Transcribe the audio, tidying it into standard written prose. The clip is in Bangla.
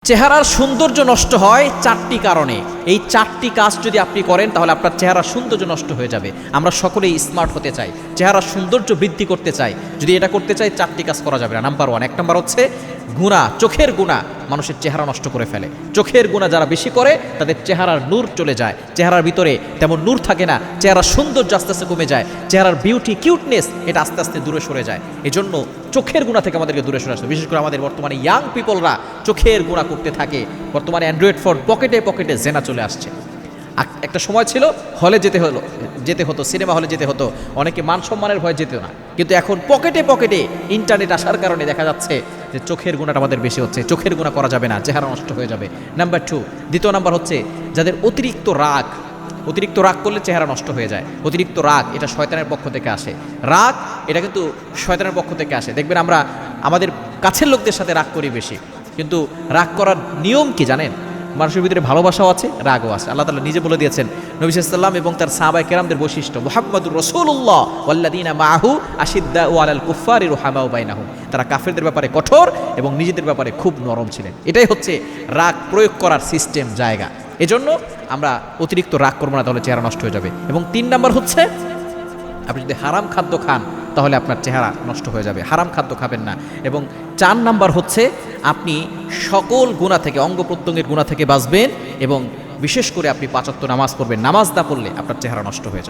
চেহারার সৌন্দর্য নষ্ট হয় চারটি কারণে। এই চারটি কাজ যদি আপনি করেন তাহলে আপনার চেহারার সৌন্দর্য নষ্ট হয়ে যাবে। আমরা সকলেই স্মার্ট হতে চাই, চেহারার সৌন্দর্য বৃদ্ধি করতে চাই। যদি এটা করতে চাই চারটি কাজ করা যাবে না। নাম্বার ওয়ান, এক নম্বর হচ্ছে গুনাহ, চোখের গুনাহ মানুষের চেহারা নষ্ট করে ফেলে। চোখের গুনাহ যারা বেশি করে তাদের চেহারার নূর চলে যায়, চেহারার ভিতরে তেমন নূর থাকে না, চেহারার সৌন্দর্য আস্তে আস্তে কমে যায়, চেহারার বিউটি কিউটনেস এটা আস্তে আস্তে দূরে সরে যায়। এজন্য চোখের গুনাহ থেকে আমাদেরকে দূরে সরে আসতে, বিশেষ করে আমাদের বর্তমানে ইয়াং পিপলরা চোখের গুনাহ করতে থাকে। বর্তমানে অ্যান্ড্রয়েড ফোন পকেটে পকেটে জেনা চলে আসছে। একটা সময় ছিল হলে যেতে হতো, সিনেমা হলে যেতে হতো, অনেকে মান সম্মানের ভয়ে যেত না, কিন্তু এখন পকেটে পকেটে ইন্টারনেট আসার কারণে দেখা যাচ্ছে যে চোখের গুণাটা আমাদের বেশি হচ্ছে। চোখের গুণা করা যাবে না, চেহারা নষ্ট হয়ে যাবে। নাম্বার টু, দ্বিতীয় নাম্বার হচ্ছে যাদের অতিরিক্ত রাগ করলে চেহারা নষ্ট হয়ে যায়। অতিরিক্ত রাগ এটা শয়তানের পক্ষ থেকে আসে। রাগ এটা কিন্তু শয়তানের পক্ষ থেকে আসে। দেখবেন আমরা আমাদের কাছের লোকদের সাথে রাগ করি বেশি, কিন্তু রাগ করার নিয়ম কি জানেন? মানুষের ভিতরে ভালোবাসাও আছে, রাগও আছে। আল্লাহ তাআলা নিজে বলে দিয়েছেন, নবী সাল্লাল্লাহু আলাইহি ওয়াসাল্লাম এবং তার সাহাবায়ে কেরামদের বৈশিষ্ট্য, মুহাম্মাদুর রাসূলুল্লাহ ওয়াল্লাযীনা মাআহু আশিদ্দাউ আলাল কুফফারি রুহামাউ বাইনাহুম। তারা কাফেরদের ব্যাপারে কঠোর এবং নিজেদের ব্যাপারে খুব নরম ছিলেন। এটাই হচ্ছে রাগ প্রয়োগ করার সিস্টেম, জায়গা। এজন্য আমরা অতিরিক্ত রাগ করবো না, তাহলে চেহারা নষ্ট হয়ে যাবে। এবং 3 নাম্বার হচ্ছে আপনি যদি হারাম খাদ্য খান তাহলে আপনার চেহারা নষ্ট হয়ে যাবে। হারাম খাদ্য খাবেন না। এবং 4 নাম্বার হচ্ছে আপনি সকল গুনাহ থেকে, অঙ্গ প্রত্যঙ্গের গুনাহ থেকে বাঁচবেন এবং বিশেষ করে আপনি 5 ওয়াক্ত নামাজ পড়বেন। নামাজ না পড়লে আপনার চেহারা নষ্ট হয়ে যাবে।